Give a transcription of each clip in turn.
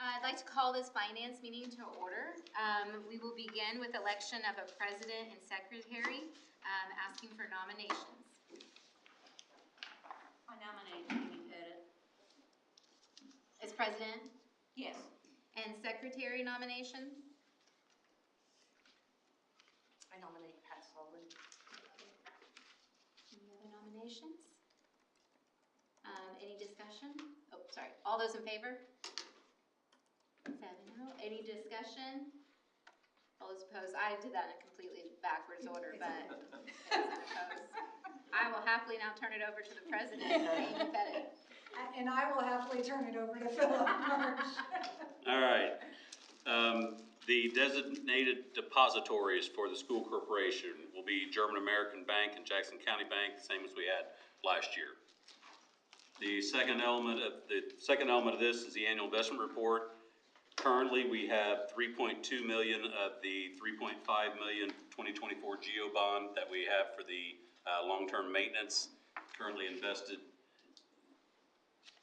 I'd like to call this finance meeting to order. We will begin with election of a president and secretary, asking for nominations. I nominate Amy Pettit. As president? Yes. And secretary nomination? I nominate Pat Sullivan. Any other nominations? Any discussion? Oh, sorry. All those in favor? 7-0. Any discussion? All those opposed? I did that in a completely backwards order, but opposed. I will happily now turn it over to the president, Amy Pettit. And I will happily turn it over to Philip Marsh. All right. The designated depositories for the school corporation will be German American Bank and Jackson County Bank, same as we had last year. The second element of this is the annual investment report. Currently, we have $3.2 million of the $3.5 million 2024 GEO bond that we have for the long-term maintenance currently invested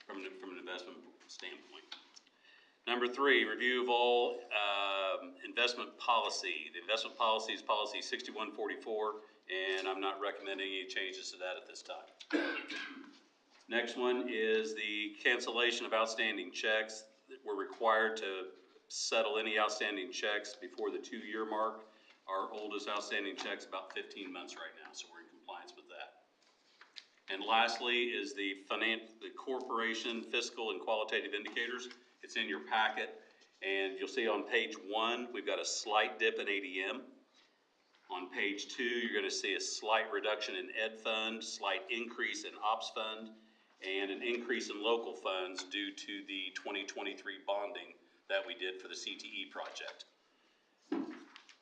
from an investment standpoint. Number 3, review of all investment policy. The investment policy is policy 6144, and I'm not recommending any changes to that at this time. Next one is the cancellation of outstanding checks. We're required to settle any outstanding checks before the 2-year mark. Our oldest outstanding check's about 15 months right now, so we're in compliance with that. And lastly is the corporation fiscal and qualitative indicators. It's in your packet, and you'll see on page 1, we've got a slight dip in ADM. On page 2, you're going to see a slight reduction in Ed Fund, slight increase in Ops Fund, and an increase in local funds due to the 2023 bonding that we did for the CTE project.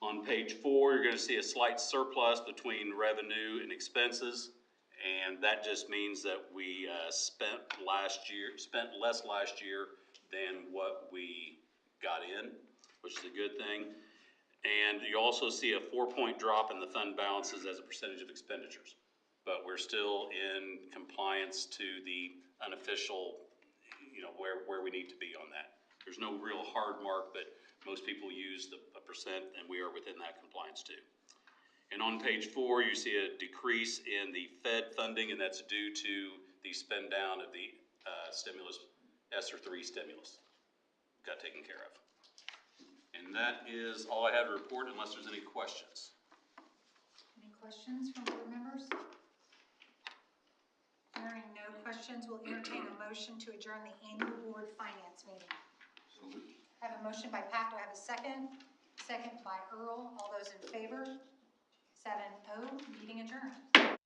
On page 4, you're going to see a slight surplus between revenue and expenses, and that just means that we spent less last year than what we got in, which is a good thing. And you also see a 4-point drop in the fund balances as a percentage of expenditures. But we're still in compliance to the unofficial, where we need to be on that. There's no real hard mark, but most people use a percent, and we are within that compliance too. And on page 4, you see a decrease in the Fed funding, and that's due to the spend down of the stimulus, ESSER 3 stimulus. Got taken care of. And that is all I had to report, unless there's any questions. Any questions from board members? Hearing no questions, we'll entertain a motion to adjourn the annual board finance meeting. I have a motion by Pat. Do I have a second? Second by Earl. All those in favor? 7-0. Meeting adjourned.